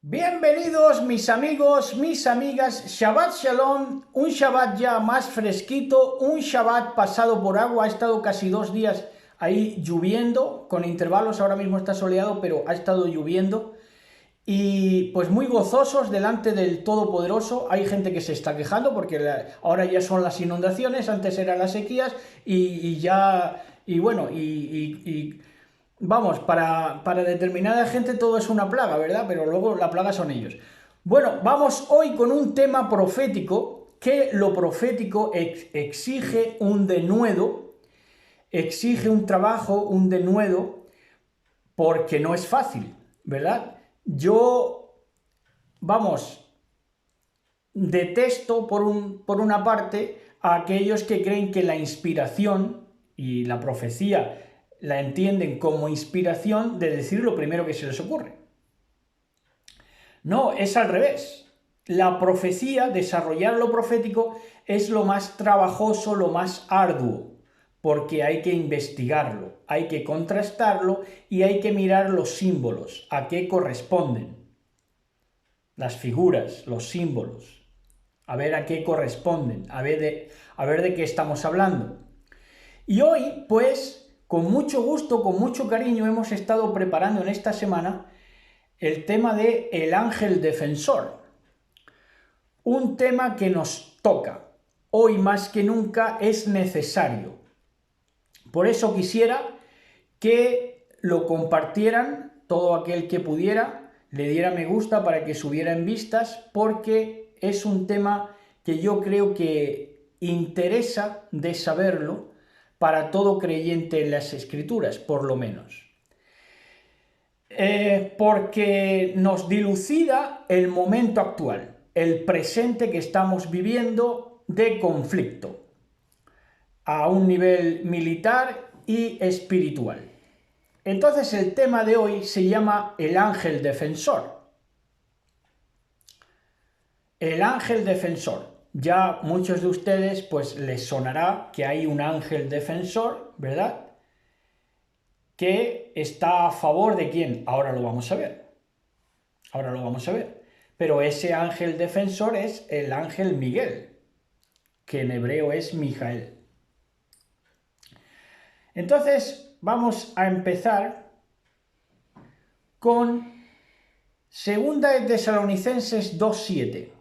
Bienvenidos mis amigos, mis amigas, Shabbat Shalom, un Shabbat ya más fresquito, un Shabbat pasado por agua, ha estado casi 2 días ahí lloviendo, con intervalos, ahora mismo está soleado, pero ha estado lloviendo, y pues muy gozosos delante del Todopoderoso. Hay gente que se está quejando porque ahora ya son las inundaciones, antes eran las sequías, y ya, y bueno, vamos, para determinada gente todo es una plaga, ¿verdad? Pero luego la plaga son ellos. Bueno, vamos hoy con un tema profético, que lo profético exige un denuedo, exige un trabajo, un denuedo, porque no es fácil, ¿verdad? Yo, vamos, detesto por una parte a aquellos que creen que la inspiración y la profecía la entienden como inspiración de decir lo primero que se les ocurre. No, es al revés. La profecía, desarrollar lo profético, es lo más trabajoso, lo más arduo, porque hay que investigarlo, hay que contrastarlo y hay que mirar los símbolos, a qué corresponden, las figuras, los símbolos, a ver a qué corresponden, a ver de qué estamos hablando. Y hoy, pues, con mucho gusto, con mucho cariño, hemos estado preparando en esta semana el tema de el ángel defensor. Un tema que nos toca. Hoy más que nunca es necesario. Por eso quisiera que lo compartieran todo aquel que pudiera, le diera me gusta para que subiera en vistas, porque es un tema que yo creo que interesa de saberlo para todo creyente en las Escrituras, por lo menos. Porque nos dilucida el momento actual, el presente que estamos viviendo de conflicto, a un nivel militar y espiritual. Entonces el tema de hoy se llama el ángel defensor. El ángel defensor. Ya muchos de ustedes pues les sonará que hay un ángel defensor, ¿verdad? Que está a favor de quién. Ahora lo vamos a ver. Ahora lo vamos a ver. Pero ese ángel defensor es el ángel Miguel, que en hebreo es Mijael. Entonces vamos a empezar con 2 de Tesalonicenses 2:7.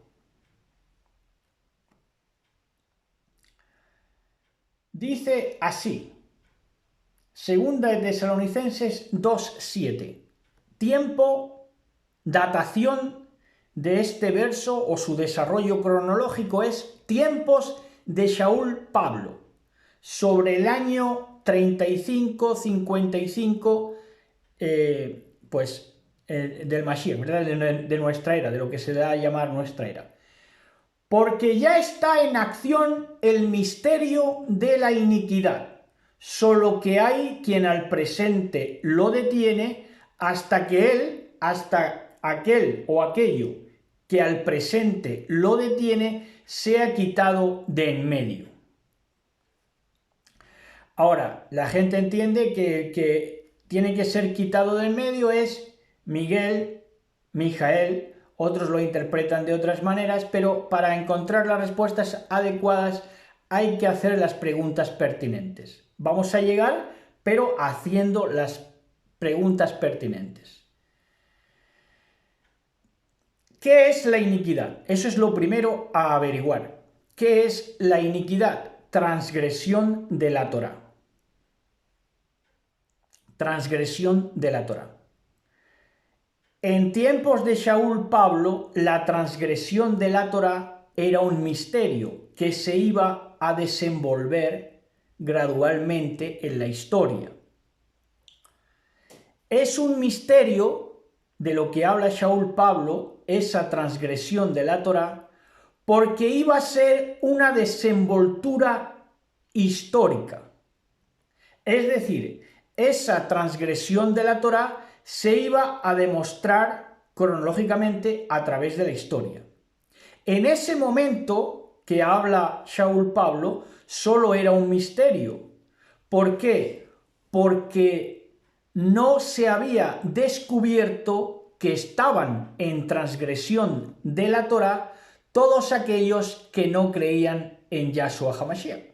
Dice así, 2 de Tesalonicenses 2:7. Tiempo, datación de este verso o su desarrollo cronológico es tiempos de Shaul Pablo, sobre el año 35-55, del Mashiach, ¿verdad? De nuestra era, de lo que se da a llamar nuestra era. Porque ya está en acción el misterio de la iniquidad, solo que hay quien al presente lo detiene hasta aquel o aquello que al presente lo detiene sea quitado de en medio. Ahora, la gente entiende que tiene que ser quitado de en medio es Miguel, Mijael. Otros lo interpretan de otras maneras, pero para encontrar las respuestas adecuadas hay que hacer las preguntas pertinentes. Vamos a llegar, pero haciendo las preguntas pertinentes. ¿Qué es la iniquidad? Eso es lo primero a averiguar. ¿Qué es la iniquidad? Transgresión de la Torá. Transgresión de la Torá. En tiempos de Shaul Pablo, la transgresión de la Torá era un misterio que se iba a desenvolver gradualmente en la historia. Es un misterio de lo que habla Shaul Pablo, esa transgresión de la Torá, porque iba a ser una desenvoltura histórica. Es decir, esa transgresión de la Torá se iba a demostrar cronológicamente a través de la historia. En ese momento que habla Shaul Pablo, solo era un misterio. ¿Por qué? Porque no se había descubierto que estaban en transgresión de la Torá, todos aquellos que no creían en Yahshua HaMashiach.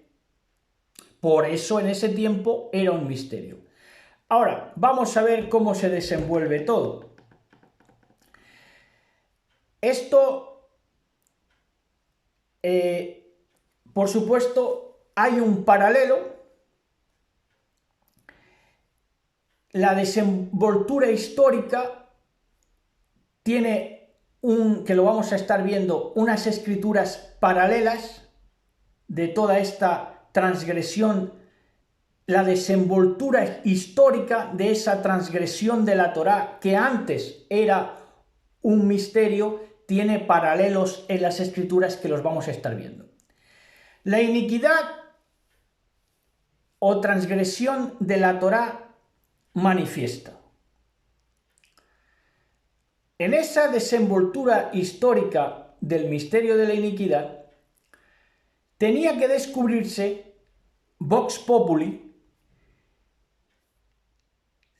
Por eso en ese tiempo era un misterio. Ahora, vamos a ver cómo se desenvuelve todo. Esto, por supuesto, hay un paralelo. La desenvoltura histórica tiene que lo vamos a estar viendo, unas escrituras paralelas de toda esta transgresión, la desenvoltura histórica de esa transgresión de la Torá, que antes era un misterio, tiene paralelos en las escrituras que los vamos a estar viendo. La iniquidad o transgresión de la Torá manifiesta. En esa desenvoltura histórica del misterio de la iniquidad, tenía que descubrirse vox populi,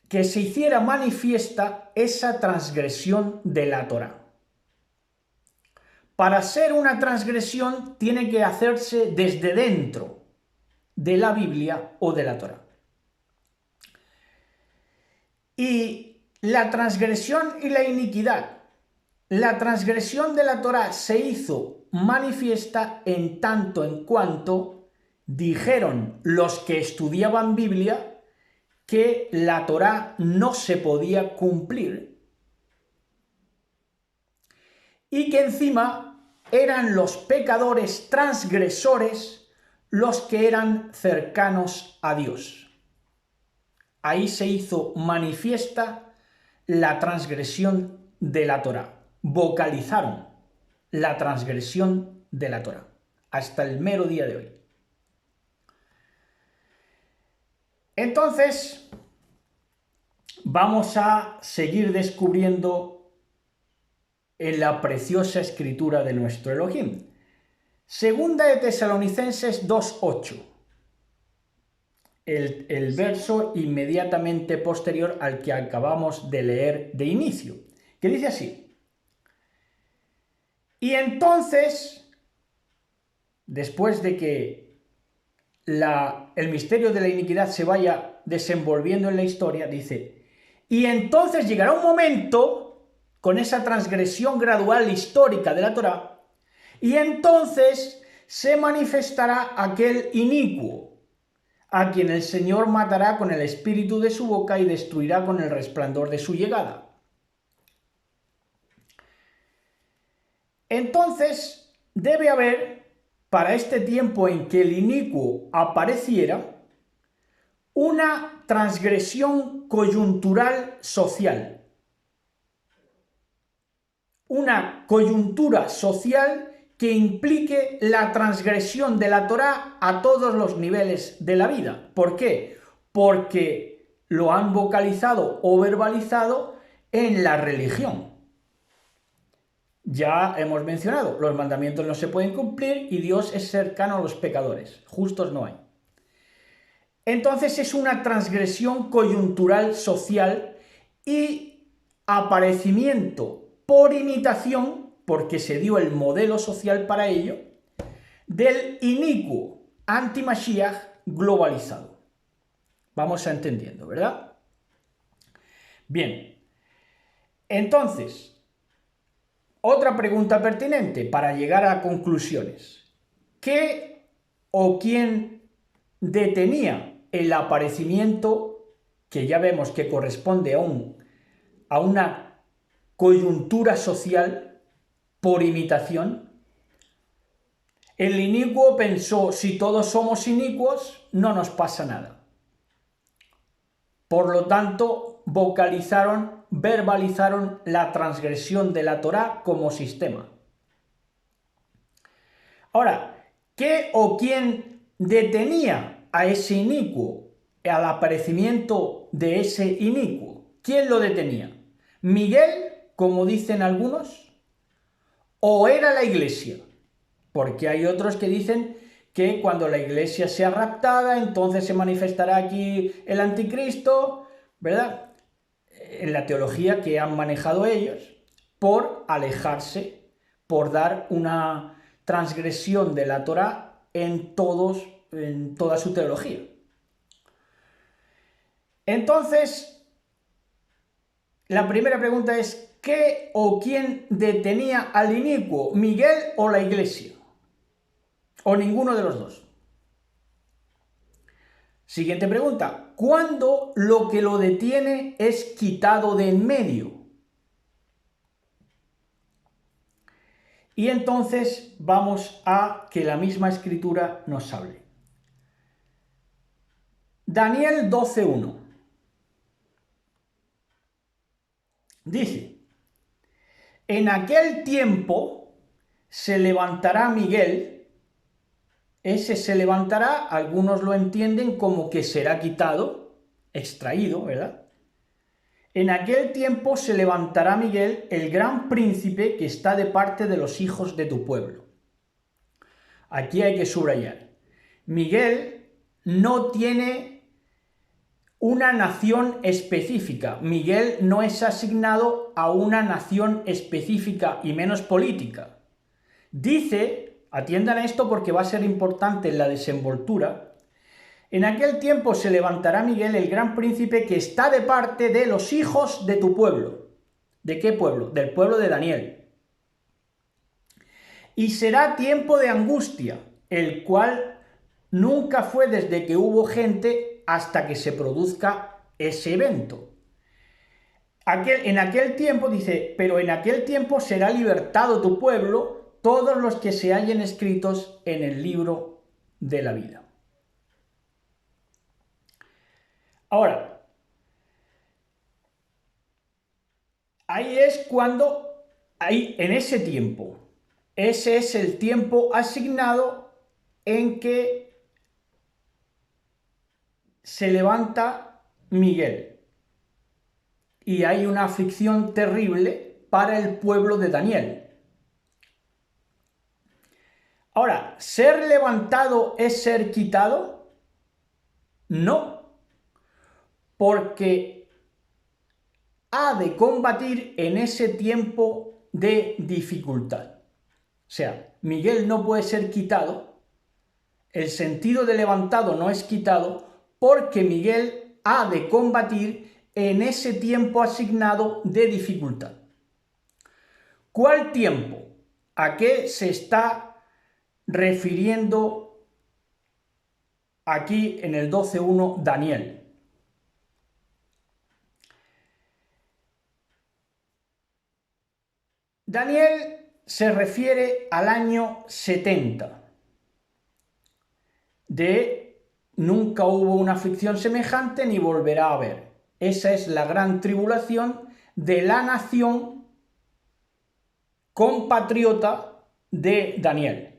que se hiciera manifiesta esa transgresión de la Torá. Para ser una transgresión tiene que hacerse desde dentro de la Biblia o de la Torá. Y la transgresión y la iniquidad, la transgresión de la Torá se hizo manifiesta en tanto en cuanto dijeron los que estudiaban Biblia que la Torá no se podía cumplir y que encima eran los pecadores transgresores los que eran cercanos a Dios. Ahí se hizo manifiesta la transgresión de la Torá. Vocalizaron la transgresión de la Torá hasta el mero día de hoy. Entonces, vamos a seguir descubriendo en la preciosa escritura de nuestro Elohim. Segunda de Tesalonicenses 2:8. El verso inmediatamente posterior al que acabamos de leer de inicio, que dice así: y entonces, después de que el misterio de la iniquidad se vaya desenvolviendo en la historia, dice, y entonces llegará un momento, con esa transgresión gradual histórica de la Torá, y entonces se manifestará aquel inicuo, a quien el Señor matará con el espíritu de su boca y destruirá con el resplandor de su llegada. Entonces, debe haber, para este tiempo en que el inicuo apareciera, una transgresión coyuntural social. Una coyuntura social que implique la transgresión de la Torá a todos los niveles de la vida. ¿Por qué? Porque lo han vocalizado o verbalizado en la religión. Ya hemos mencionado, los mandamientos no se pueden cumplir y Dios es cercano a los pecadores, justos no hay. Entonces es una transgresión coyuntural social y aparecimiento por imitación, porque se dio el modelo social para ello, del inicuo anti-Mashiach globalizado. Vamos a entendiendo, ¿verdad? Bien, entonces, otra pregunta pertinente para llegar a conclusiones. ¿Qué o quién detenía el aparecimiento, que ya vemos que corresponde a una coyuntura social por imitación? El inicuo pensó, si todos somos inicuos, no nos pasa nada. Por lo tanto, verbalizaron la transgresión de la Torá como sistema. Ahora, ¿qué o quién detenía a ese inicuo, al aparecimiento de ese inicuo? ¿Quién lo detenía? ¿Miguel, como dicen algunos? ¿O era la iglesia? Porque hay otros que dicen que cuando la iglesia sea raptada, entonces se manifestará aquí el anticristo, ¿verdad? en la teología que han manejado ellos, por alejarse, por dar una transgresión de la Torá en toda su teología. Entonces, la primera pregunta es, ¿qué o quién detenía al inicuo, Miguel o la Iglesia? ¿O ninguno de los dos? Siguiente pregunta, ¿cuándo lo que lo detiene es quitado de en medio? Y entonces vamos a que la misma escritura nos hable. Daniel 12:1 dice, en aquel tiempo se levantará Miguel, ese se levantará, algunos lo entienden como que será quitado, extraído, ¿verdad? En aquel tiempo se levantará Miguel, el gran príncipe que está de parte de los hijos de tu pueblo. Aquí hay que subrayar. Miguel no tiene una nación específica. Miguel no es asignado a una nación específica y menos política. Dice, atiendan a esto porque va a ser importante en la desenvoltura, en aquel tiempo se levantará Miguel, el gran príncipe que está de parte de los hijos de tu pueblo. ¿De qué pueblo? Del pueblo de Daniel. Y será tiempo de angustia, el cual nunca fue desde que hubo gente hasta que se produzca ese evento. En aquel tiempo, dice, pero en aquel tiempo será libertado tu pueblo, todos los que se hallen escritos en el libro de la vida. Ahora, ahí es cuando, ahí, en ese tiempo, ese es el tiempo asignado en que se levanta Miguel. Y hay una aflicción terrible para el pueblo de Daniel. Ahora, ¿ser levantado es ser quitado? No, porque ha de combatir en ese tiempo de dificultad. O sea, Miguel no puede ser quitado, el sentido de levantado no es quitado, porque Miguel ha de combatir en ese tiempo asignado de dificultad. ¿Cuál tiempo? ¿A qué se está refiriendo aquí en el 12:1 Daniel? Daniel se refiere al año 70. Nunca hubo una aflicción semejante ni volverá a haber. Esa es la gran tribulación de la nación compatriota de Daniel.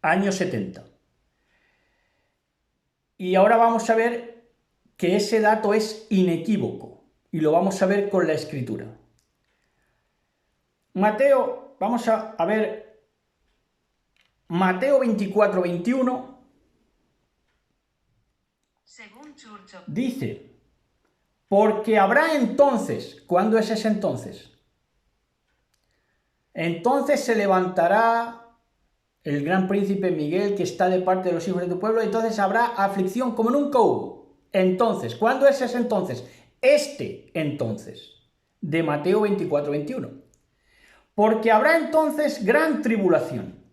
Año 70. Y ahora vamos a ver que ese dato es inequívoco y lo vamos a ver con la escritura. Mateo, vamos a ver Mateo 24:21 dice, porque habrá entonces, ¿cuándo es ese entonces? Entonces se levantará el gran príncipe Miguel que está de parte de los hijos de tu pueblo, entonces habrá aflicción como nunca hubo. Entonces, ¿cuándo es ese entonces? Este entonces, de Mateo 24:21. Porque habrá entonces gran tribulación,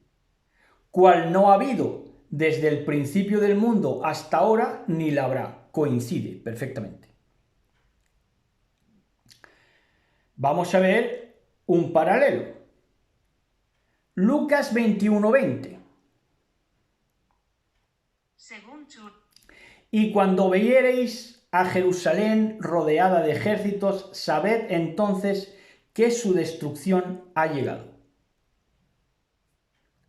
cual no ha habido desde el principio del mundo hasta ahora, ni la habrá. Coincide perfectamente. Vamos a ver un paralelo. Lucas 21:20. Y cuando viereis a Jerusalén rodeada de ejércitos, sabed entonces que su destrucción ha llegado.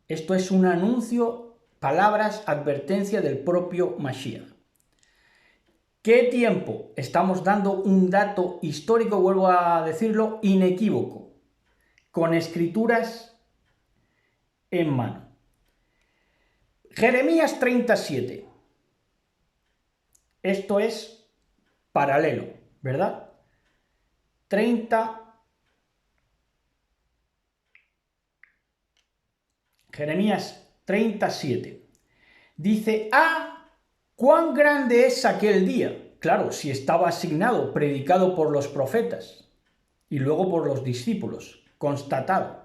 Esto es un anuncio, palabras, advertencia del propio Mashiach. ¿Qué tiempo? Estamos dando un dato histórico, vuelvo a decirlo, inequívoco, con escrituras en mano. Jeremías 37. Esto es paralelo, ¿verdad? 30, Jeremías 37. Dice, cuán grande es aquel día. Claro, si estaba asignado, predicado por los profetas y luego por los discípulos, constatado.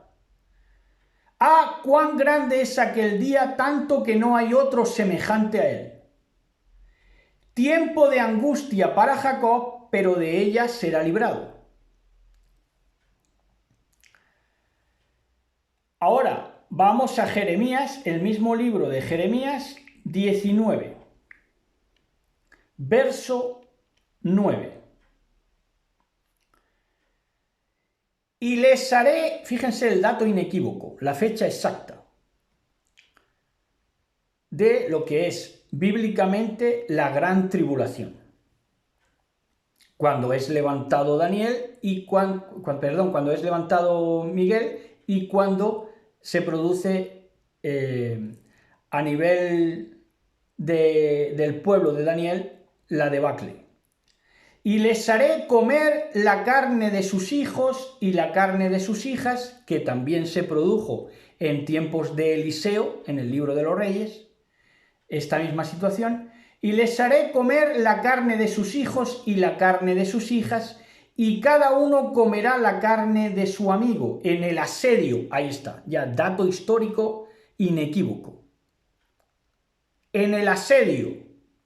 Cuán grande es aquel día, tanto que no hay otro semejante a él. Tiempo de angustia para Jacob, pero de ella será librado. Ahora vamos a Jeremías, el mismo libro de Jeremías 19, verso 9. Y les haré, fíjense el dato inequívoco, la fecha exacta de lo que es bíblicamente la gran tribulación. Cuando es levantado Daniel y cuando es levantado Miguel y cuando se produce a nivel del pueblo de Daniel la debacle. Y les haré comer la carne de sus hijos y la carne de sus hijas, que también se produjo en tiempos de Eliseo, en el libro de los Reyes, esta misma situación. Y les haré comer la carne de sus hijos y la carne de sus hijas, y cada uno comerá la carne de su amigo en el asedio. Ahí está, ya dato histórico inequívoco. En el asedio,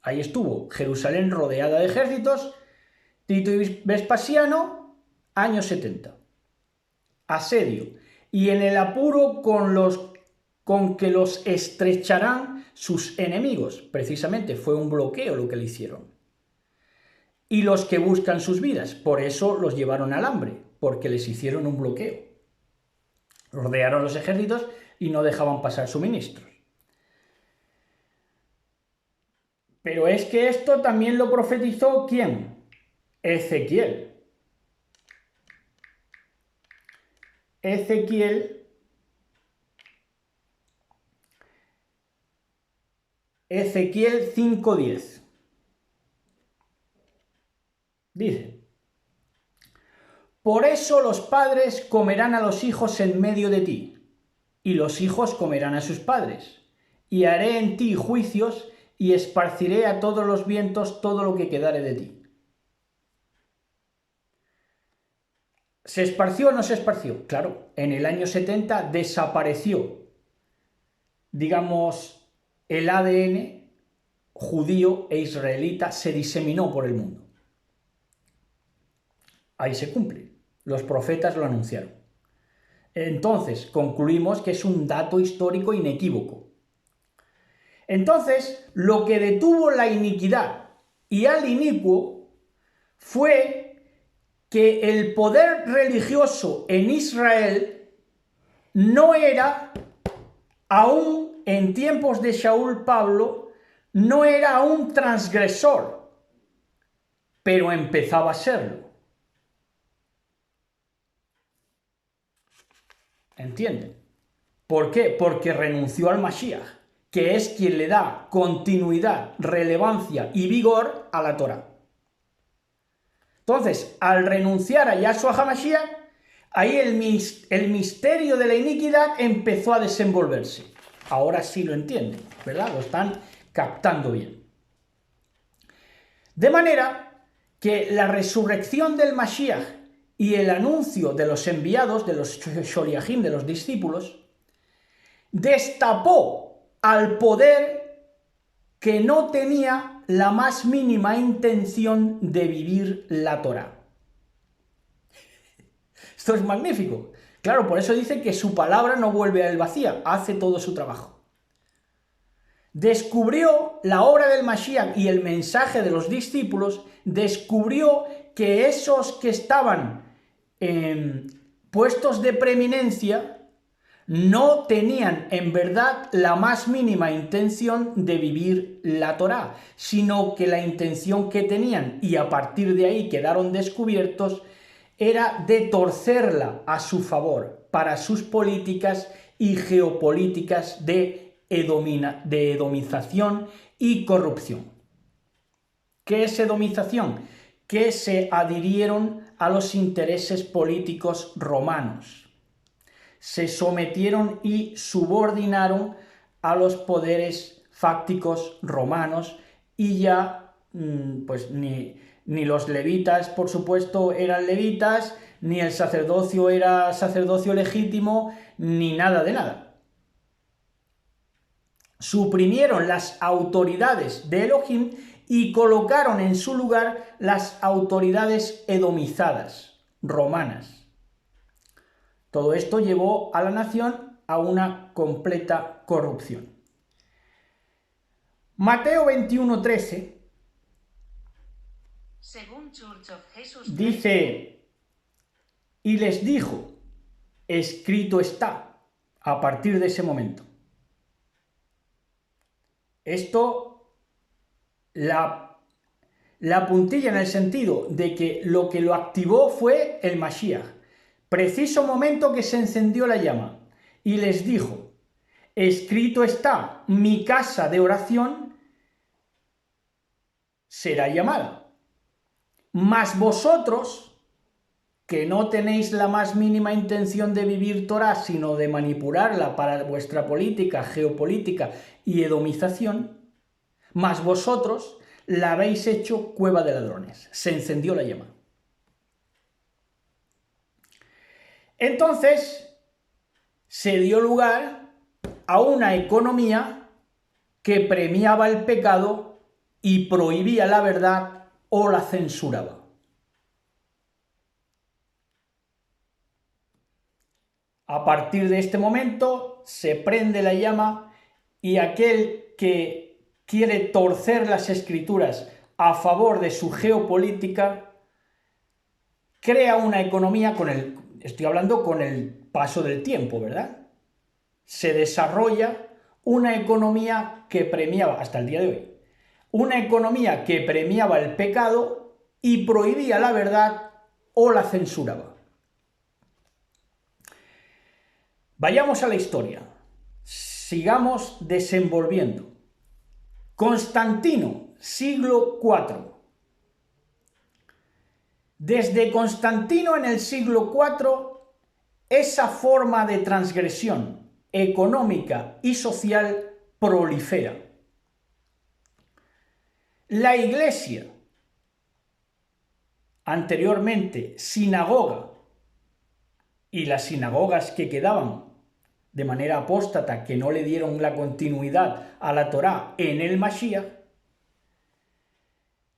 ahí estuvo Jerusalén rodeada de ejércitos, Tito y Vespasiano, años 70. Asedio. Y en el apuro con que los estrecharán sus enemigos. Precisamente fue un bloqueo lo que le hicieron. Y los que buscan sus vidas. Por eso los llevaron al hambre, porque les hicieron un bloqueo. Rodearon los ejércitos y no dejaban pasar suministros. Pero es que esto también lo profetizó ¿quién? Ezequiel. Ezequiel 5:10. Dice, por eso los padres comerán a los hijos en medio de ti, y los hijos comerán a sus padres, y haré en ti juicios, y esparciré a todos los vientos todo lo que quedare de ti. ¿Se esparció o no se esparció? Claro, en el año 70 desapareció, digamos, el ADN judío e israelita se diseminó por el mundo. Ahí se cumple. Los profetas lo anunciaron. Entonces, concluimos que es un dato histórico inequívoco. Entonces, lo que detuvo la iniquidad y al inicuo fue que el poder religioso en Israel no era, aún en tiempos de Saúl Pablo, no era un transgresor, pero empezaba a serlo. ¿Entienden? ¿Por qué? Porque renunció al Mashiach, que es quien le da continuidad, relevancia y vigor a la Torá. Entonces, al renunciar a Yahshua HaMashiach, ahí el misterio de la iniquidad empezó a desenvolverse. Ahora sí lo entienden, ¿verdad? Lo están captando bien. De manera que la resurrección del Mashiach y el anuncio de los enviados, de los sholiachim, de los discípulos, destapó al poder que no tenía la más mínima intención de vivir la Torá. Esto es magnífico. Claro, por eso dice que su palabra no vuelve a él vacía, hace todo su trabajo. Descubrió la obra del Mashiach y el mensaje de los discípulos, descubrió que esos que estaban en puestos de preeminencia no tenían en verdad la más mínima intención de vivir la Torá, sino que la intención que tenían, y a partir de ahí quedaron descubiertos, era de torcerla a su favor para sus políticas y geopolíticas de edomización y corrupción. ¿Qué es edomización? que se adhirieron a los intereses políticos romanos. Se sometieron y subordinaron a los poderes fácticos romanos y ya pues ni los levitas, por supuesto, eran levitas, ni el sacerdocio era sacerdocio legítimo, ni nada de nada. Suprimieron las autoridades de Elohim y colocaron en su lugar las autoridades edomizadas, romanas. Todo esto llevó a la nación a una completa corrupción. Mateo 21:13 dice, y les dijo, escrito está, a partir de ese momento. Esto, la puntilla en el sentido de que lo activó fue el Mashiach. Preciso momento que se encendió la llama y les dijo, escrito está, mi casa de oración será llamada. Mas vosotros, que no tenéis la más mínima intención de vivir Torah, sino de manipularla para vuestra política, geopolítica y edomización, mas vosotros la habéis hecho cueva de ladrones. Se encendió la llama. Entonces, se dio lugar a una economía que premiaba el pecado y prohibía la verdad o la censuraba. A partir de este momento se prende la llama y aquel que quiere torcer las escrituras a favor de su geopolítica crea una economía estoy hablando con el paso del tiempo, ¿verdad? Se desarrolla una economía que premiaba, hasta el día de hoy, una economía que premiaba el pecado y prohibía la verdad o la censuraba. Vayamos a la historia. Sigamos desenvolviendo. Constantino, siglo IV. Desde Constantino en el siglo IV, esa forma de transgresión económica y social prolifera. La Iglesia, anteriormente sinagoga, y las sinagogas que quedaban de manera apóstata, que no le dieron la continuidad a la Torá en el Mashiach,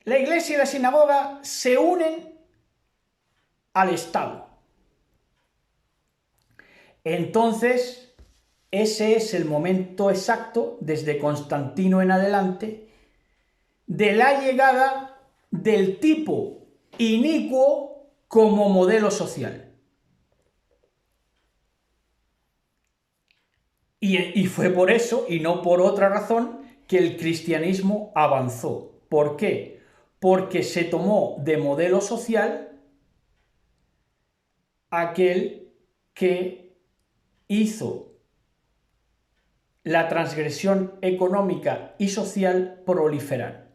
la Iglesia y la sinagoga se unen al Estado. Entonces, ese es el momento exacto, desde Constantino en adelante, de la llegada del tipo inicuo como modelo social. Y fue por eso, y no por otra razón, que el cristianismo avanzó. ¿Por qué? Porque se tomó de modelo social aquel que hizo la transgresión económica y social proliferar,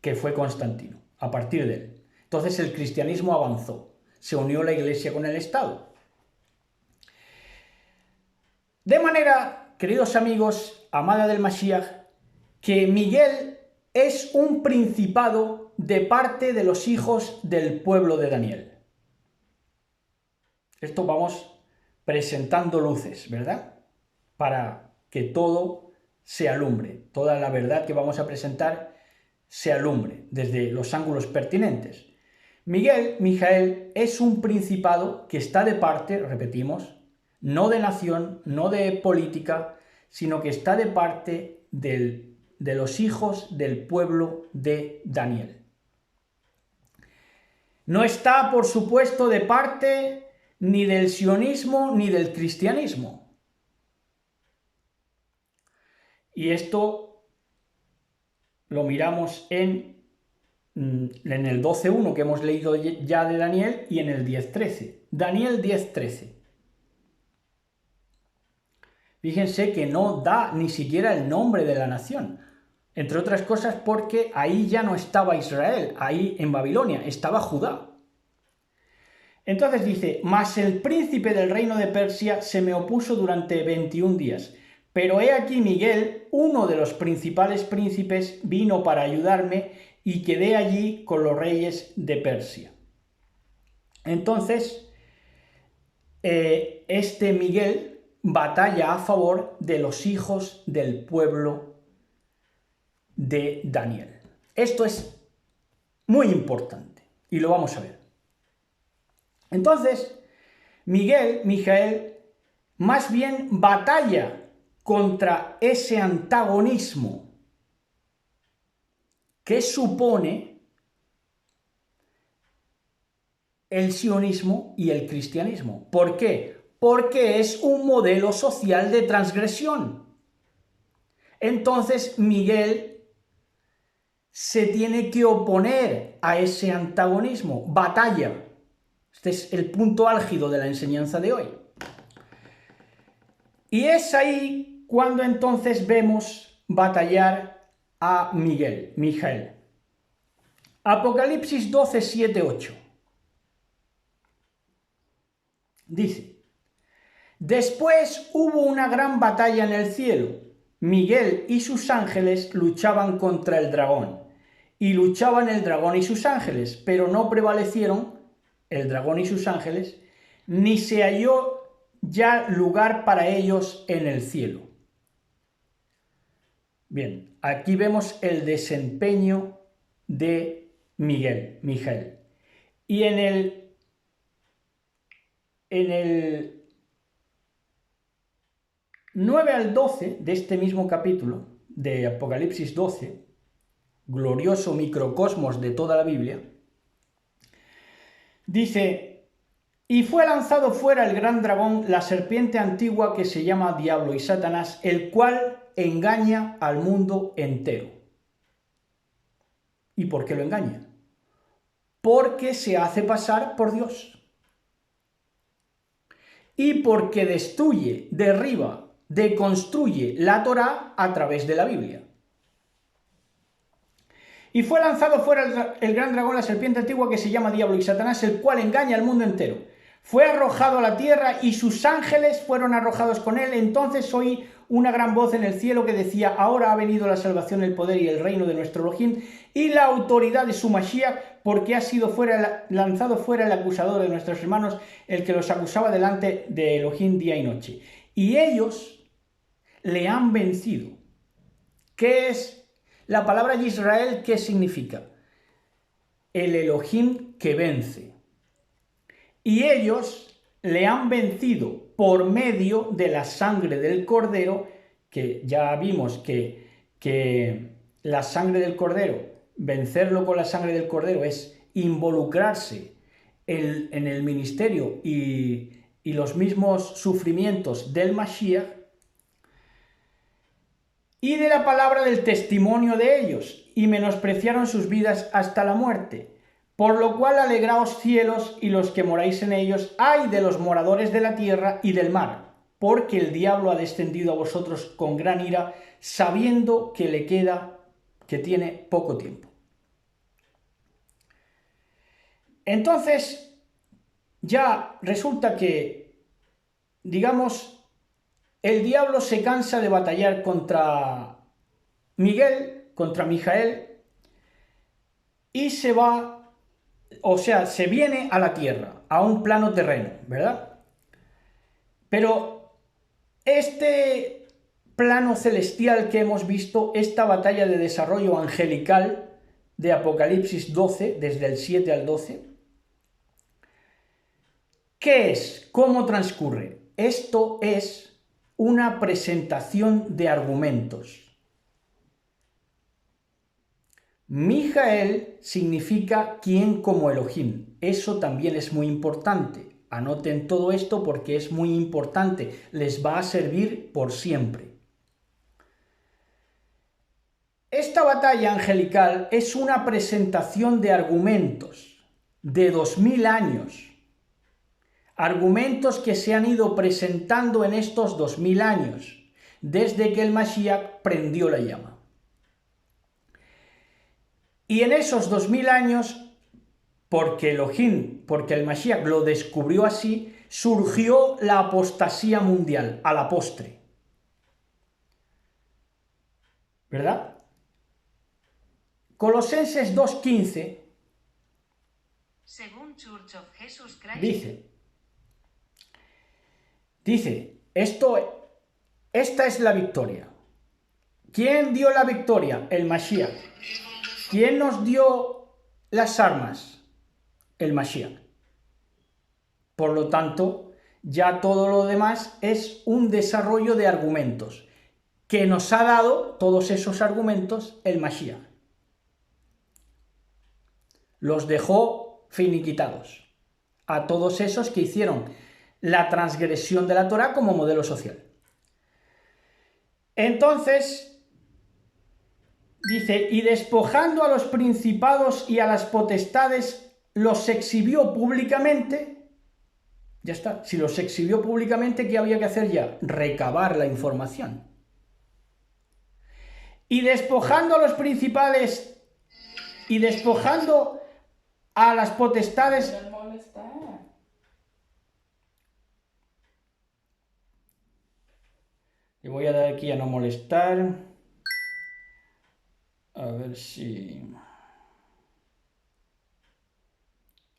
que fue Constantino, a partir de él. Entonces el cristianismo avanzó, se unió la Iglesia con el Estado. De manera, queridos amigos, amada del Mashiach, que Miguel es un principado de parte de los hijos del pueblo de Daniel. Esto vamos presentando luces, ¿verdad? Para que todo se alumbre, toda la verdad que vamos a presentar se alumbre desde los ángulos pertinentes. Mijael, es un principado que está de parte, repetimos, no de nación, no de política, sino que está de parte de los hijos del pueblo de Daniel. No está, por supuesto, de parte ni del sionismo ni del cristianismo. Y esto lo miramos en el 12.1 que hemos leído ya de Daniel y en el 10.13. Daniel 10.13. Fíjense que no da ni siquiera el nombre de la nación. Entre otras cosas porque ahí ya no estaba Israel, ahí en Babilonia, estaba Judá. Entonces dice, mas el príncipe del reino de Persia se me opuso durante 21 días. Pero he aquí Miguel, uno de los principales príncipes, vino para ayudarme y quedé allí con los reyes de Persia. Entonces, este Miguel batalla a favor de los hijos del pueblo de Daniel. Esto es muy importante y lo vamos a ver. Entonces, Mijael, más bien batalla contra ese antagonismo que supone el sionismo y el cristianismo. ¿Por qué? Porque es un modelo social de transgresión. Entonces, Miguel se tiene que oponer a ese antagonismo, batalla. Este es el punto álgido de la enseñanza de hoy. Y es ahí cuando entonces vemos batallar a Mijael. Apocalipsis 12, 7, 8. Dice, después hubo una gran batalla en el cielo. Miguel y sus ángeles luchaban contra el dragón. Y luchaban el dragón y sus ángeles, pero no prevalecieron el dragón y sus ángeles, ni se halló ya lugar para ellos en el cielo. Bien, aquí vemos el desempeño de Mijael. Y en el 9 al 12 de este mismo capítulo, de Apocalipsis 12, glorioso microcosmos de toda la Biblia, dice, y fue lanzado fuera el gran dragón, la serpiente antigua que se llama Diablo y Satanás, el cual engaña al mundo entero. ¿Y por qué lo engaña? Porque se hace pasar por Dios. Y porque destruye, derriba, deconstruye la Torá a través de la Biblia. Y fue lanzado fuera el gran dragón, la serpiente antigua que se llama Diablo y Satanás, el cual engaña al mundo entero. Fue arrojado a la tierra y sus ángeles fueron arrojados con él. Entonces oí una gran voz en el cielo que decía, ahora ha venido la salvación, el poder y el reino de nuestro Elohim y la autoridad de su Mashiach, porque ha sido lanzado fuera el acusador de nuestros hermanos, el que los acusaba delante de Elohim día y noche. Y ellos le han vencido. ¿Qué es la palabra Israel? ¿Qué significa? El Elohim que vence. Y ellos le han vencido por medio de la sangre del Cordero, que ya vimos que la sangre del Cordero, vencerlo con la sangre del Cordero es involucrarse en el ministerio y los mismos sufrimientos del Mashiach, y de la palabra del testimonio de ellos, y menospreciaron sus vidas hasta la muerte. Por lo cual alegraos cielos y los que moráis en ellos, ay de los moradores de la tierra y del mar, porque el diablo ha descendido a vosotros con gran ira, sabiendo que tiene poco tiempo. Entonces, ya resulta que, digamos, el diablo se cansa de batallar contra Mijael, y se va. O sea, se viene a la tierra, a un plano terreno, ¿verdad? Pero este plano celestial que hemos visto, esta batalla de desarrollo angelical de Apocalipsis 12, desde el 7 al 12, ¿qué es? ¿Cómo transcurre? Esto es una presentación de argumentos. Mijael significa quien como Elohim. Eso también es muy importante. Anoten todo esto porque es muy importante. Les va a servir por siempre. Esta batalla angelical es una presentación de argumentos de 2000 años. Argumentos que se han ido presentando en estos 2000 años, desde que el Mashiach prendió la llama. Y en esos 2000 años, porque Elohim, porque el Mashiach lo descubrió así, surgió la apostasía mundial a la postre. ¿Verdad? Colosenses 2:15 según Church of Jesus Christ, dice, esta es la victoria. ¿Quién dio la victoria? El Mashiach. ¿Quién nos dio las armas? El Mashiach. Por lo tanto, ya todo lo demás es un desarrollo de argumentos que nos ha dado todos esos argumentos el Mashiach. Los dejó finiquitados a todos esos que hicieron la transgresión de la Torá como modelo social. Entonces, dice, y despojando a los principados y a las potestades, los exhibió públicamente. Ya está, si los exhibió públicamente, ¿qué había que hacer ya? Recabar la información. Y despojando a los principales y despojando a las potestades. Le voy a dar aquí a no molestar. A ver si...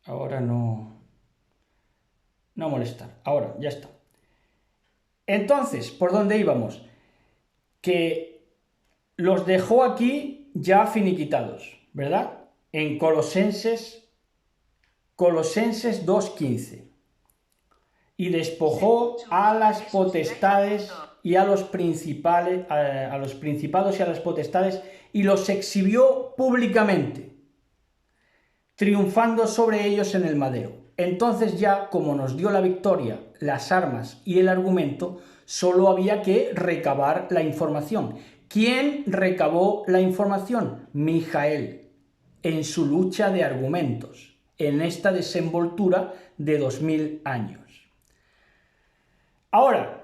Ahora no molestar. Ahora, ya está. Entonces, ¿por dónde íbamos? Que los dejó aquí ya finiquitados, ¿verdad? En Colosenses 2:15. Y despojó a las potestades y a los principados y a las potestades y los exhibió públicamente, triunfando sobre ellos en el madero. Entonces ya, como nos dio la victoria, las armas y el argumento, solo había que recabar la información. ¿Quién recabó la información? Mijael, en su lucha de argumentos, en esta desenvoltura de 2000 años. Ahora,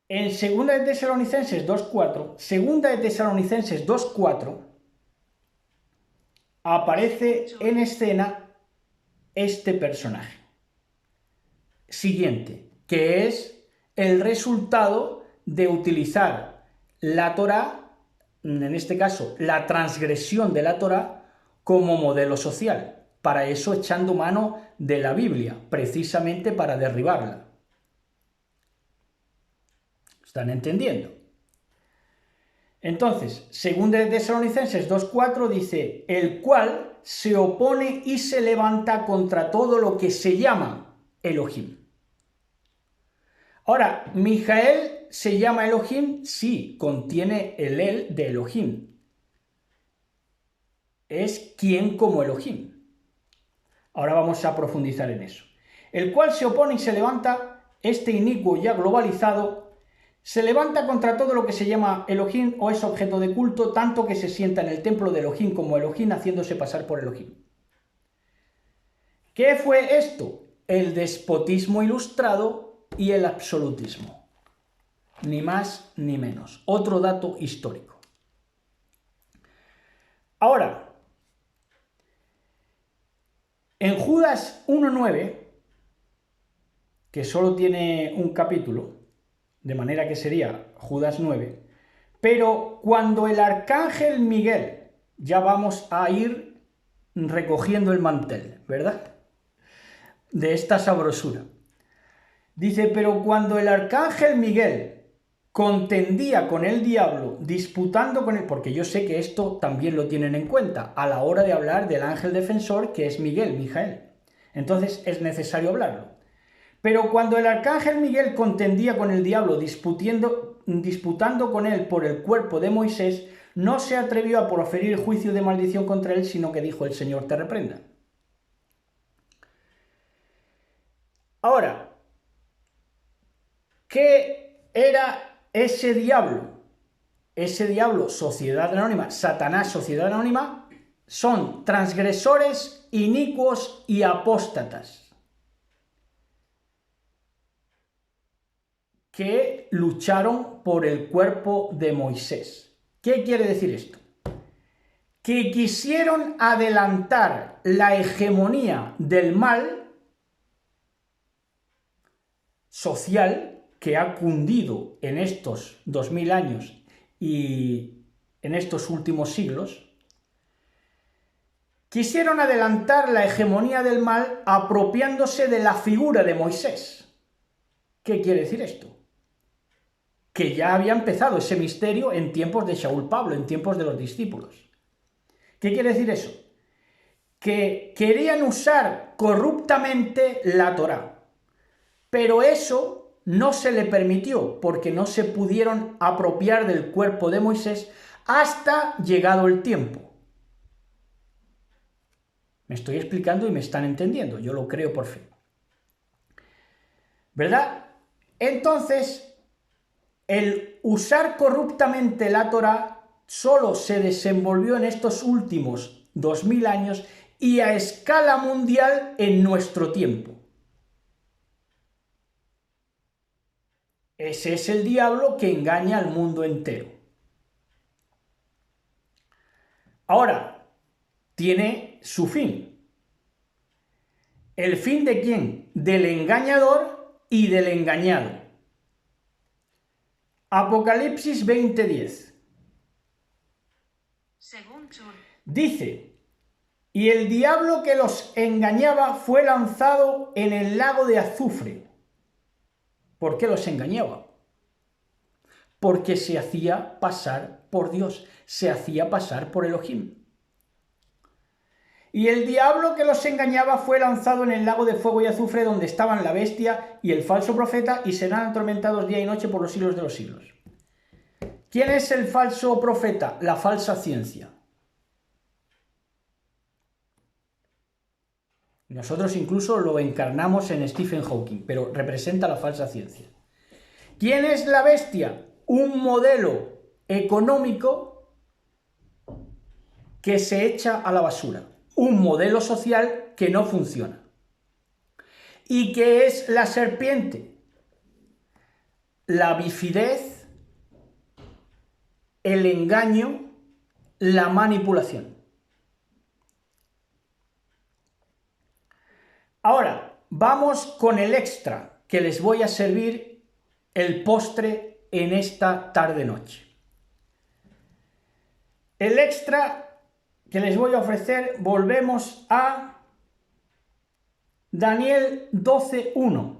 en 2 de Tesalonicenses 2:4, aparece en escena este personaje siguiente, que es el resultado de utilizar la Torá, en este caso la transgresión de la Torá, como modelo social. Para eso echando mano de la Biblia, precisamente para derribarla. ¿Están entendiendo? Entonces, 2 de Tesalonicenses 2:4 dice, el cual se opone y se levanta contra todo lo que se llama Elohim. Ahora, Mijael se llama Elohim, sí, contiene el de Elohim. Es quien como Elohim. Ahora vamos a profundizar en eso. El cual se opone y se levanta, este inicuo ya globalizado, se levanta contra todo lo que se llama Elohim o es objeto de culto, tanto que se sienta en el templo de Elohim como Elohim, haciéndose pasar por Elohim. ¿Qué fue esto? El despotismo ilustrado y el absolutismo. Ni más ni menos. Otro dato histórico. Ahora, en Judas 1:9, que solo tiene un capítulo, de manera que sería Judas 9, pero cuando el arcángel Miguel, ya vamos a ir recogiendo el mantel, ¿verdad? De esta sabrosura. Dice, pero cuando el arcángel Miguel contendía con el diablo, disputando con él, porque yo sé que esto también lo tienen en cuenta a la hora de hablar del ángel defensor, que es Mijael. Entonces es necesario hablarlo. Pero cuando el arcángel Miguel contendía con el diablo, disputando con él por el cuerpo de Moisés, no se atrevió a proferir juicio de maldición contra él, sino que dijo, el Señor te reprenda. Ahora, ¿qué era ese diablo? Ese diablo, sociedad anónima, Satanás, sociedad anónima, son transgresores, inicuos y apóstatas que lucharon por el cuerpo de Moisés. ¿Qué quiere decir esto? Que quisieron adelantar la hegemonía del mal social que ha cundido en estos 2000 años y en estos últimos siglos. Quisieron adelantar la hegemonía del mal apropiándose de la figura de Moisés. ¿Qué quiere decir esto? Que ya había empezado ese misterio en tiempos de Shaul Pablo, en tiempos de los discípulos. ¿Qué quiere decir eso? Que querían usar corruptamente la Torá, pero eso no se le permitió porque no se pudieron apropiar del cuerpo de Moisés hasta llegado el tiempo. Me estoy explicando y me están entendiendo, yo lo creo por fe. ¿Verdad? Entonces, el usar corruptamente la Torá solo se desenvolvió en estos últimos 2000 años y a escala mundial en nuestro tiempo. Ese es el diablo que engaña al mundo entero. Ahora, tiene su fin. ¿El fin de quién? Del engañador y del engañado. Apocalipsis 20:10. Dice: y el diablo que los engañaba fue lanzado en el lago de azufre. ¿Por qué los engañaba? Porque se hacía pasar por Dios, se hacía pasar por Elohim. Y el diablo que los engañaba fue lanzado en el lago de fuego y azufre, donde estaban la bestia y el falso profeta, y serán atormentados día y noche por los siglos de los siglos. ¿Quién es el falso profeta? La falsa ciencia. Nosotros incluso lo encarnamos en Stephen Hawking, pero representa la falsa ciencia. ¿Quién es la bestia? Un modelo económico que se echa a la basura. Un modelo social que no funciona. ¿Y qué es la serpiente? La bifidez, el engaño, la manipulación. Ahora, vamos con el extra que les voy a servir el postre en esta tarde-noche. El extra que les voy a ofrecer, volvemos a Daniel 12:1.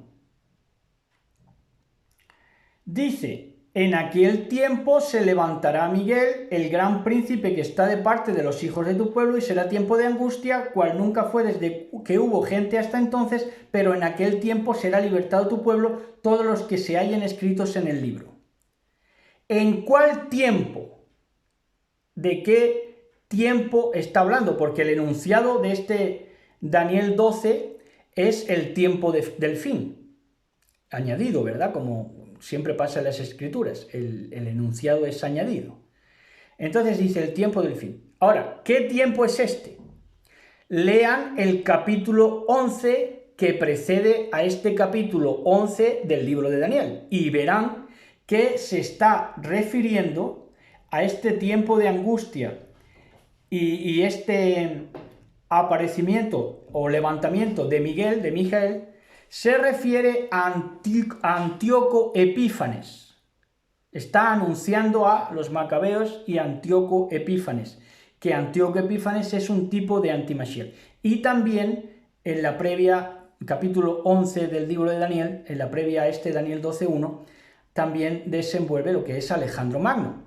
Dice: en aquel tiempo se levantará Miguel, el gran príncipe que está de parte de los hijos de tu pueblo, y será tiempo de angustia, cual nunca fue desde que hubo gente hasta entonces, pero en aquel tiempo será libertado tu pueblo, todos los que se hallen escritos en el libro. ¿En cuál tiempo? ¿De qué tiempo está hablando? Porque el enunciado de este Daniel 12 es el tiempo del fin, añadido, ¿verdad? Como siempre pasa en las escrituras, el enunciado es añadido. Entonces dice el tiempo del fin. Ahora, ¿qué tiempo es este? Lean el capítulo 11 que precede a este capítulo 11 del libro de Daniel y verán que se está refiriendo a este tiempo de angustia y este aparecimiento o levantamiento de Mijael, se refiere a Antíoco Epífanes. Está anunciando a los macabeos y Antíoco Epífanes, que Antíoco Epífanes es un tipo de antimashiach. Y también en la previa, capítulo 11 del libro de Daniel, en la previa a este Daniel 12:1, también desenvuelve lo que es Alejandro Magno.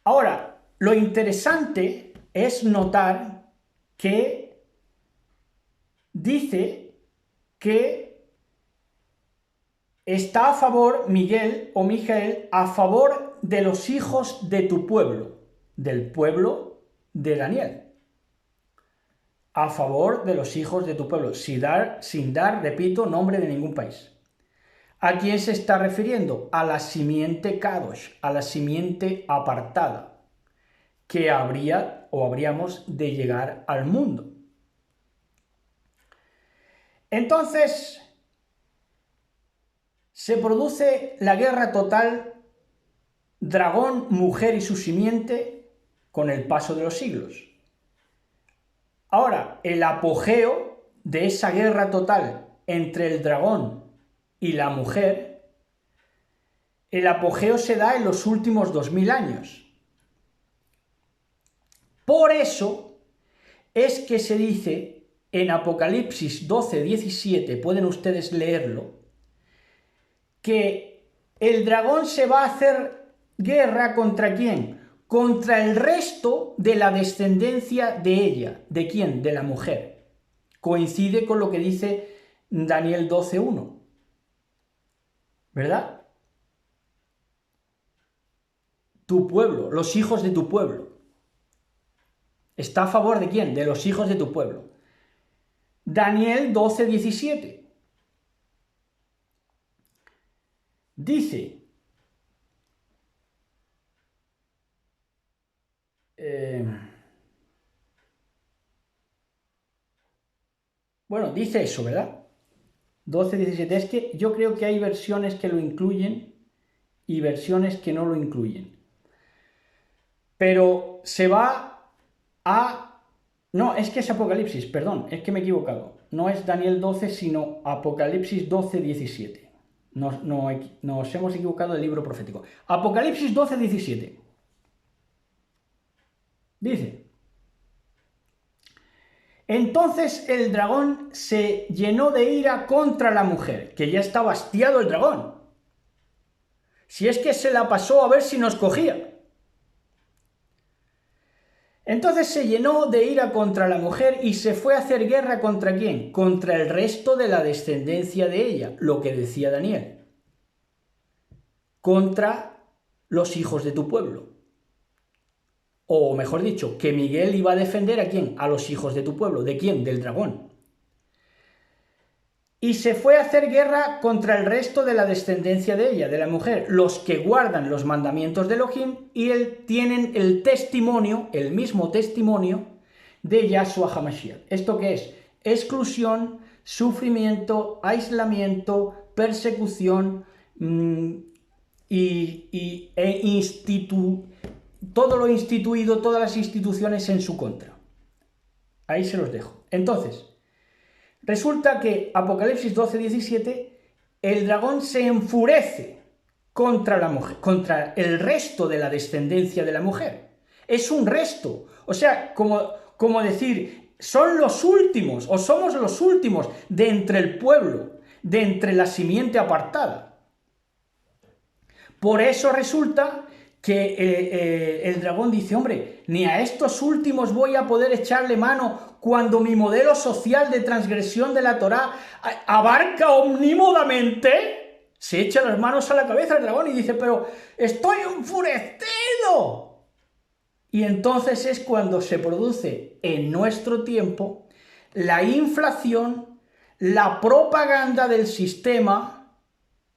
Ahora, lo interesante es notar que dice que está a favor Miguel o Mijael, a favor de los hijos de tu pueblo, del pueblo de Daniel. A favor de los hijos de tu pueblo, sin dar, repito, nombre de ningún país. ¿A quién se está refiriendo? A la simiente Kadosh, a la simiente apartada, que habría o habríamos de llegar al mundo. Entonces, se produce la guerra total dragón, mujer y su simiente con el paso de los siglos. Ahora, el apogeo de esa guerra total entre el dragón y la mujer, el apogeo se da en los últimos 2000 años. Por eso es que se dice en Apocalipsis 12:17, pueden ustedes leerlo, que el dragón se va a hacer guerra ¿contra quién? Contra el resto de la descendencia de ella. ¿De quién? De la mujer. Coincide con lo que dice Daniel 12:1. ¿Verdad? Tu pueblo, los hijos de tu pueblo. ¿Está a favor de quién? De los hijos de tu pueblo. Daniel 12:17. Dice, bueno, dice eso, ¿verdad? 12:17. Es que yo creo que hay versiones que lo incluyen y versiones que no lo incluyen. Pero se va a... No, es que es Apocalipsis, perdón, es que me he equivocado. No es Daniel 12, sino Apocalipsis 12:17. Nos hemos equivocado del libro profético. Apocalipsis 12:17. Dice: entonces el dragón se llenó de ira contra la mujer, que ya estaba hastiado el dragón. Si es que se la pasó a ver si nos cogía. Entonces se llenó de ira contra la mujer y se fue a hacer guerra ¿contra quién? Contra el resto de la descendencia de ella, lo que decía Daniel. Contra los hijos de tu pueblo. O mejor dicho, que Miguel iba a defender ¿a quién? A los hijos de tu pueblo. ¿De quién? Del dragón. Y se fue a hacer guerra contra el resto de la descendencia de ella, de la mujer, los que guardan los mandamientos de Elohim y tienen el testimonio, el mismo testimonio de Yahshua HaMashiach. ¿Esto qué es? Exclusión, sufrimiento, aislamiento, persecución todo lo instituido, todas las instituciones en su contra. Ahí se los dejo. Entonces, resulta que Apocalipsis 12:17, el dragón se enfurece contra la mujer, contra el resto de la descendencia de la mujer. Es un resto. O sea, como decir, son los últimos, o somos los últimos de entre el pueblo, de entre la simiente apartada. Por eso resulta que el dragón dice, hombre, ni a estos últimos voy a poder echarle mano cuando mi modelo social de transgresión de la Torá abarca omnímodamente. Se echa las manos a la cabeza el dragón y dice, pero estoy enfurecido. Y entonces es cuando se produce en nuestro tiempo la inflación, la propaganda del sistema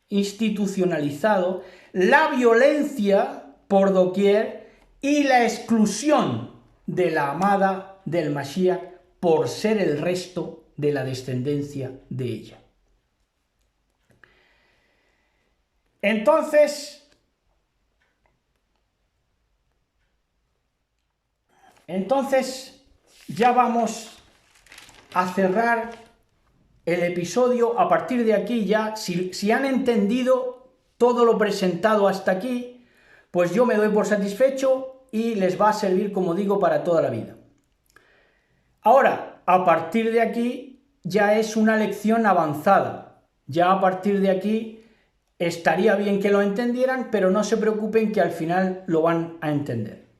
institucionalizado, la violencia por doquier y la exclusión de la amada del Mashiach por ser el resto de la descendencia de ella. Entonces ya vamos a cerrar el episodio. A partir de aquí ya, si han entendido todo lo presentado hasta aquí, pues yo me doy por satisfecho y les va a servir, como digo, para toda la vida. Ahora, a partir de aquí ya es una lección avanzada. Ya a partir de aquí estaría bien que lo entendieran, pero no se preocupen que al final lo van a entender.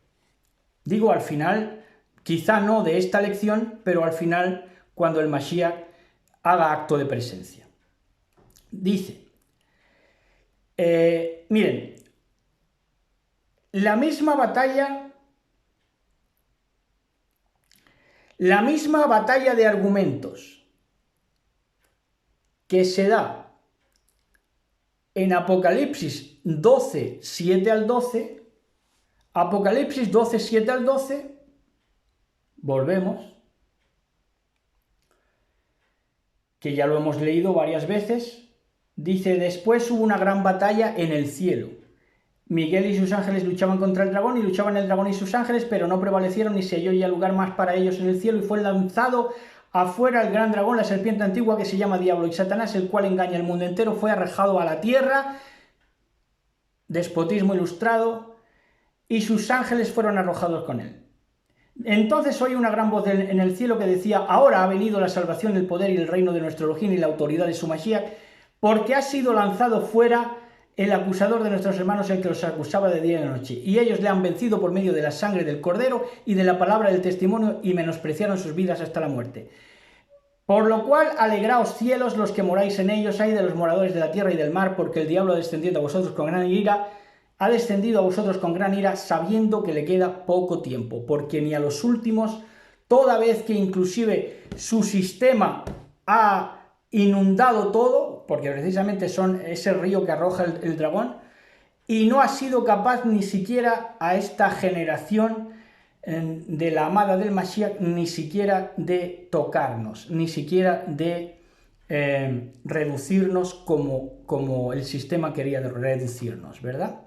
Digo al final, quizá no de esta lección, pero al final cuando el Mashiach haga acto de presencia. Dice, miren, la misma batalla de argumentos que se da en Apocalipsis 12, 7 al 12, Apocalipsis 12, 7 al 12, volvemos, que ya lo hemos leído varias veces, dice, después hubo una gran batalla en el cielo. Miguel y sus ángeles luchaban contra el dragón, y luchaban el dragón y sus ángeles, pero no prevalecieron, ni se halló ya lugar más para ellos en el cielo, y fue lanzado afuera el gran dragón, la serpiente antigua, que se llama Diablo y Satanás, el cual engaña al mundo entero, fue arrojado a la tierra, despotismo ilustrado, y sus ángeles fueron arrojados con él. Entonces oí una gran voz en el cielo que decía: ahora ha venido la salvación, el poder y el reino de nuestro Elohim y la autoridad de su Mashiach, porque ha sido lanzado fuera el acusador de nuestros hermanos, el que los acusaba de día y de noche. Y ellos le han vencido por medio de la sangre del Cordero y de la palabra del testimonio, y menospreciaron sus vidas hasta la muerte. Por lo cual, alegraos cielos, los que moráis en ellos, ay de los moradores de la tierra y del mar, porque el diablo ha descendido a vosotros con gran ira, sabiendo que le queda poco tiempo, porque ni a los últimos, toda vez que inclusive su sistema ha inundado todo, porque precisamente son ese río que arroja el dragón, y no ha sido capaz ni siquiera a esta generación de la amada del Mashiach, ni siquiera de tocarnos, ni siquiera de reducirnos como el sistema quería reducirnos, ¿verdad?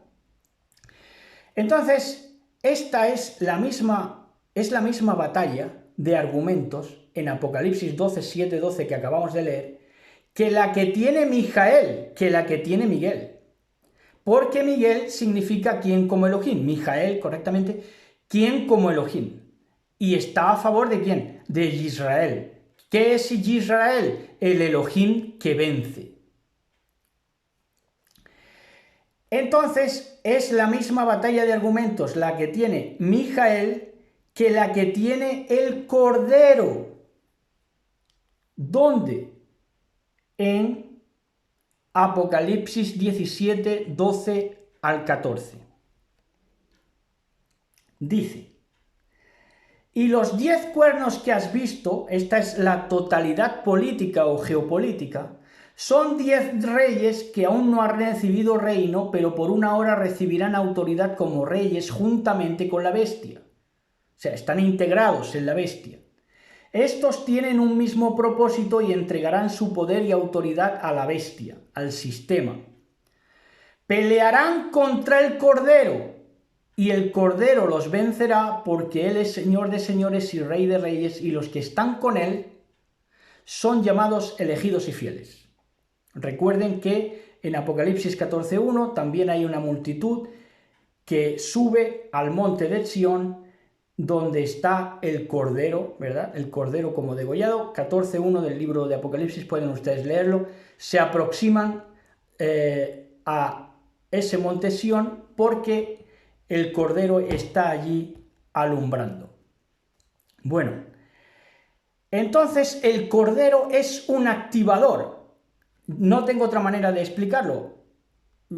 Entonces, esta es la misma batalla de argumentos en Apocalipsis 12, 7, 12 que acabamos de leer, que la que tiene Mijael, que la que tiene Miguel. Porque Miguel significa quien como Elohim, Mijael, correctamente, quien como Elohim. Y está a favor de ¿quién? De Israel. ¿Qué es Israel? El Elohim que vence. Entonces, es la misma batalla de argumentos la que tiene Mijael que la que tiene el Cordero. ¿Dónde? En Apocalipsis 17, 12 al 14. Dice: y los 10 cuernos que has visto, esta es la totalidad política o geopolítica, son 10 reyes que aún no han recibido reino, pero por una hora recibirán autoridad como reyes juntamente con la bestia. O sea, están integrados en la bestia. Estos tienen un mismo propósito y entregarán su poder y autoridad a la bestia, al sistema. Pelearán contra el Cordero, y el Cordero los vencerá, porque Él es Señor de señores y Rey de reyes, y los que están con Él son llamados elegidos y fieles. Recuerden que en Apocalipsis 14.1 también hay una multitud que sube al monte de Sión, donde está el Cordero, ¿verdad? El Cordero como degollado. 14.1 del libro de Apocalipsis, pueden ustedes leerlo. Se aproximan a ese monte Sión porque el Cordero está allí alumbrando. Bueno, entonces el Cordero es un activador. No tengo otra manera de explicarlo,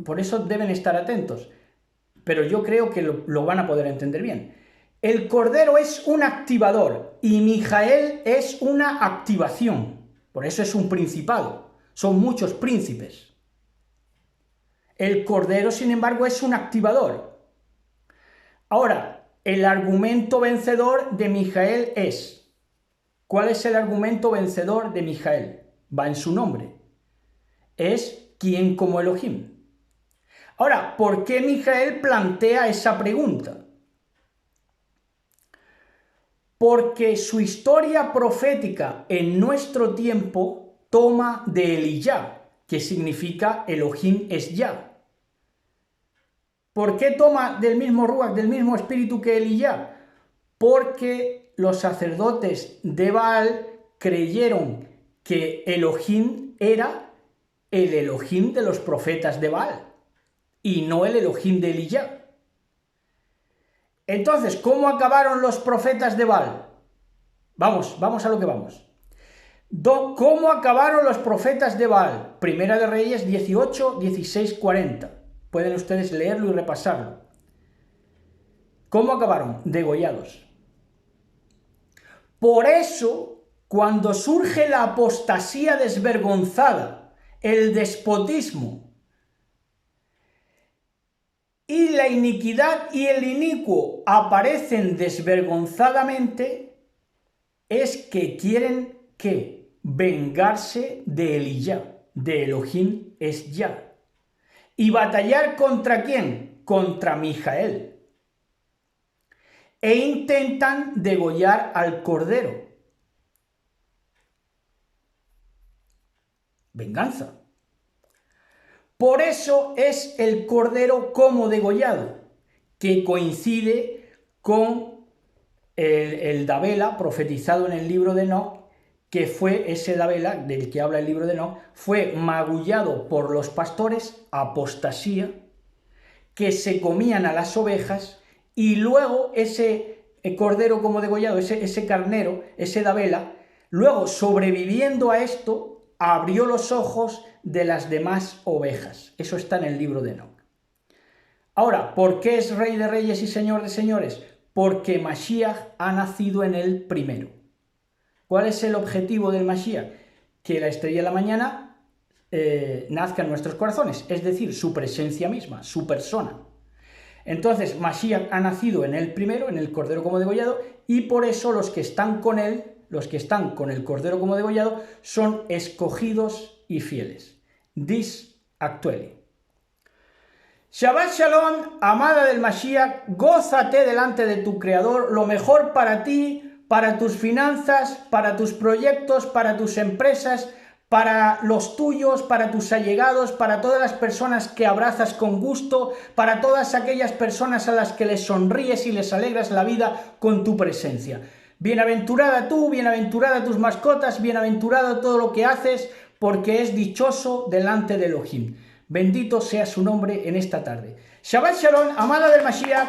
por eso deben estar atentos, pero yo creo que lo van a poder entender bien. El Cordero es un activador y Mijael es una activación, por eso es un principado, son muchos príncipes. El Cordero, sin embargo, es un activador. Ahora, el argumento vencedor de Mijael es, ¿cuál es el argumento vencedor de Mijael? Va en su nombre. Es quien como Elohim. Ahora, ¿por qué Mijael plantea esa pregunta? Porque su historia profética en nuestro tiempo toma de Eliyá, que significa Elohim es Yah. ¿Por qué toma del mismo Ruach, del mismo espíritu que Eliyá? Porque los sacerdotes de Baal creyeron que Elohim era el Elohim de los profetas de Baal y no el Elohim de Eliyá. Entonces, ¿cómo acabaron los profetas de Baal? Vamos a lo que vamos. ¿Cómo acabaron los profetas de Baal? Primera de Reyes 18, 16, 40. Pueden ustedes leerlo y repasarlo. ¿Cómo acabaron? Degollados. Por eso, cuando surge la apostasía desvergonzada, el despotismo y la iniquidad y el inicuo aparecen desvergonzadamente, es que quieren ¿qué? Vengarse de Eliyá, de Elohim es Yah. ¿Y batallar contra quién? contra Mijael e intentan degollar al cordero. Venganza. Por eso es el cordero como degollado, que coincide con el Davela profetizado en el libro de Enoc, que fue ese Davela del que habla el libro de Enoc, fue magullado por los pastores, apostasía, que se comían a las ovejas, y luego ese cordero como degollado, ese carnero, ese Davela, luego sobreviviendo a esto, abrió los ojos de las demás ovejas. Eso está en el libro de Enoc. Ahora, ¿por qué es Rey de Reyes y Señor de Señores? Porque Mashiach ha nacido en él primero. ¿Cuál es el objetivo del Mashiach? Que la estrella de la mañana nazca en nuestros corazones, es decir, su presencia misma, su persona. Entonces, Mashiach ha nacido en él primero, en el Cordero como degollado, y por eso los que están con él, los que están con el Cordero como degollado, son escogidos y fieles. Dis actueli. Shabbat Shalom, amada del Mashiach, gózate delante de tu Creador, lo mejor para ti, para tus finanzas, para tus proyectos, para tus empresas, para los tuyos, para tus allegados, para todas las personas que abrazas con gusto, para todas aquellas personas a las que les sonríes y les alegras la vida con tu presencia. Bienaventurada tú, bienaventurada tus mascotas, bienaventurado todo lo que haces, porque es dichoso delante de Elohim. Bendito sea su nombre en esta tarde. Shabbat Shalom, amada del Mashiach,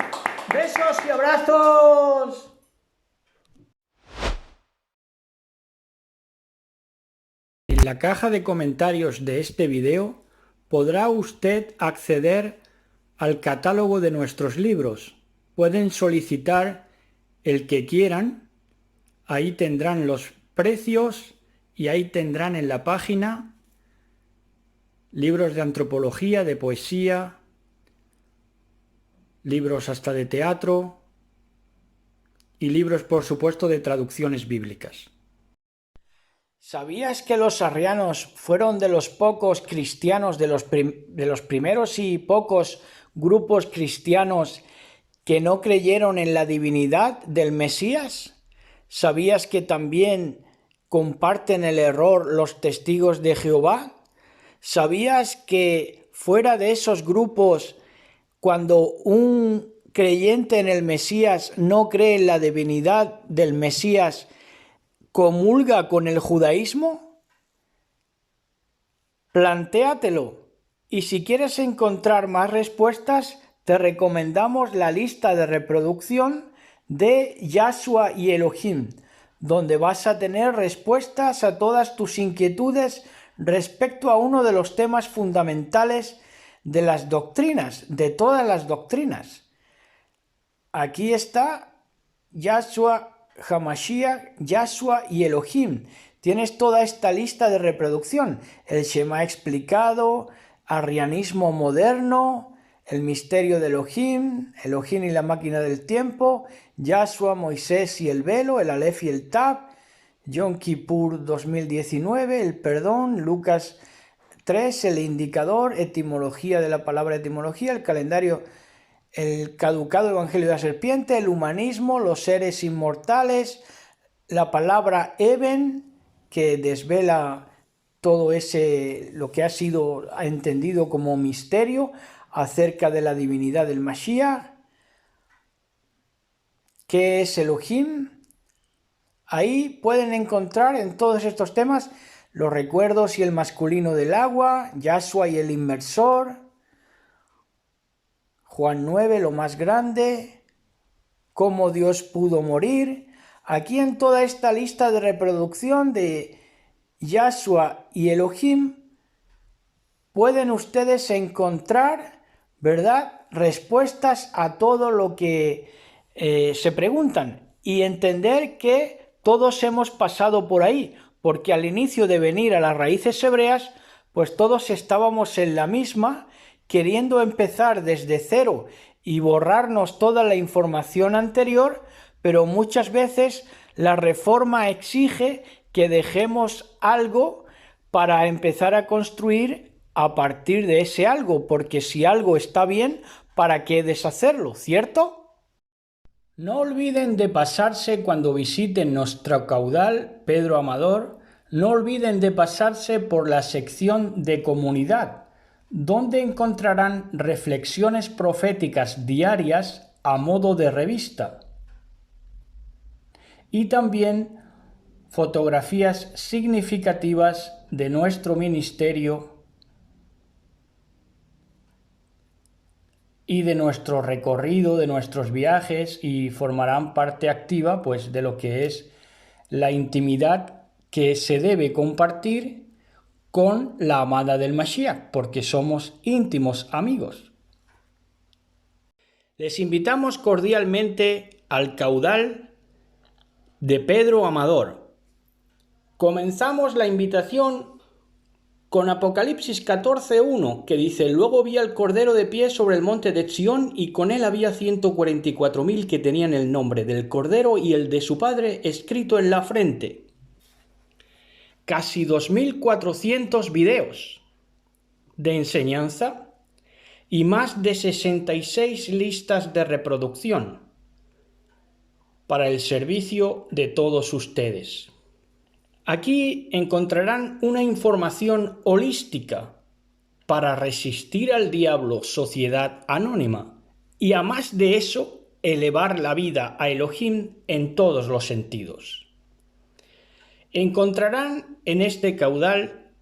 besos y abrazos. En la caja de comentarios de este video podrá usted acceder al catálogo de nuestros libros. Pueden solicitar el que quieran, ahí tendrán los precios y ahí tendrán en la página libros de antropología, de poesía, libros hasta de teatro y libros, por supuesto, de traducciones bíblicas. ¿Sabías que los arrianos fueron de los pocos cristianos, de los primeros y pocos grupos cristianos que no creyeron en la divinidad del Mesías? ¿Sabías que también comparten el error los testigos de Jehová? ¿Sabías que fuera de esos grupos, cuando un creyente en el Mesías no cree en la divinidad del Mesías, comulga con el judaísmo? Plantéatelo. Y si quieres encontrar más respuestas, te recomendamos la lista de reproducción de Yahshua y Elohim, donde vas a tener respuestas a todas tus inquietudes respecto a uno de los temas fundamentales de las doctrinas, de todas las doctrinas. Aquí está Yahshua HaMashiach, Yahshua y Elohim. Tienes toda esta lista de reproducción. El Shema explicado, arrianismo moderno, el misterio de Elohim, Elohim y la máquina del tiempo, Yahshua, Moisés y el velo, el Aleph y el Tab, Yom Kippur 2019, el perdón, Lucas 3, el indicador, etimología de la palabra etimología, el calendario, el caducado evangelio de la serpiente, el humanismo, los seres inmortales, la palabra Eben, que desvela todo lo que ha sido entendido como misterio acerca de la divinidad del Mashiach. ¿Qué es Elohim? Ahí pueden encontrar en todos estos temas los recuerdos y el masculino del agua, Yahshua y el inmersor, Juan 9, lo más grande, cómo Dios pudo morir. Aquí en toda esta lista de reproducción de Yahshua y Elohim pueden ustedes encontrar, ¿verdad?, respuestas a todo lo que se preguntan y entender que todos hemos pasado por ahí, porque al inicio de venir a las raíces hebreas, pues todos estábamos en la misma, queriendo empezar desde cero y borrarnos toda la información anterior, pero muchas veces la reforma exige que dejemos algo para empezar a construir a partir de ese algo, porque si algo está bien, ¿para qué deshacerlo, cierto? No olviden de pasarse cuando visiten nuestro caudal Pedro Amador, no olviden de pasarse por la sección de comunidad, donde encontrarán reflexiones proféticas diarias a modo de revista y también fotografías significativas de nuestro ministerio y de nuestro recorrido, de nuestros viajes, y formarán parte activa pues de lo que es la intimidad que se debe compartir con la amada del Mashiach, porque somos íntimos amigos. Les invitamos cordialmente al caudal de Pedro Amador. Comenzamos la invitación con Apocalipsis 14:1, que dice: luego vi al Cordero de pie sobre el monte de Sión, y con él había 144.000 que tenían el nombre del Cordero y el de su Padre escrito en la frente. Casi 2.400 videos de enseñanza y más de 66 listas de reproducción para el servicio de todos ustedes. Aquí encontrarán una información holística para resistir al diablo, sociedad anónima, y a más de eso, elevar la vida a Elohim en todos los sentidos. Encontrarán en este caudal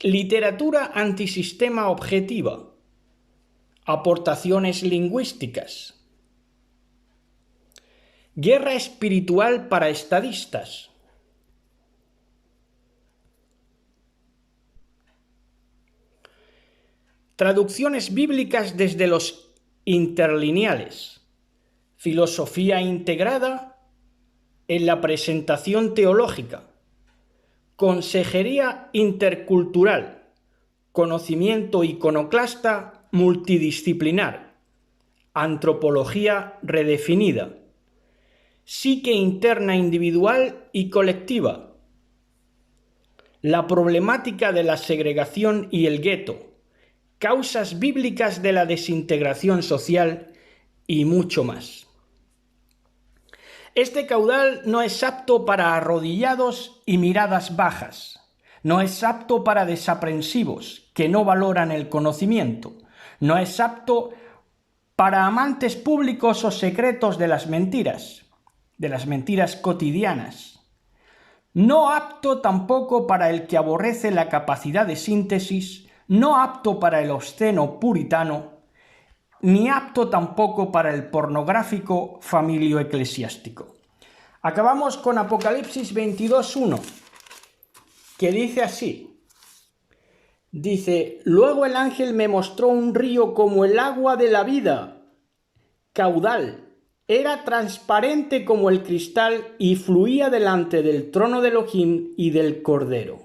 literatura antisistema objetiva, aportaciones lingüísticas, guerra espiritual para estadistas, traducciones bíblicas desde los interlineales, filosofía integrada en la presentación teológica, consejería intercultural, conocimiento iconoclasta multidisciplinar, antropología redefinida, psique interna individual y colectiva, la problemática de la segregación y el gueto, causas bíblicas de la desintegración social y mucho más. Este caudal no es apto para arrodillados y miradas bajas, no es apto para desaprensivos que no valoran el conocimiento, no es apto para amantes públicos o secretos de las mentiras cotidianas, no apto tampoco para el que aborrece la capacidad de síntesis, no apto para el obsceno puritano, ni apto tampoco para el pornográfico familio-eclesiástico. Acabamos con Apocalipsis 22:1, que dice así. Dice: luego el ángel me mostró un río como el agua de la vida, caudal. Era transparente como el cristal y fluía delante del trono de Elohim y del Cordero.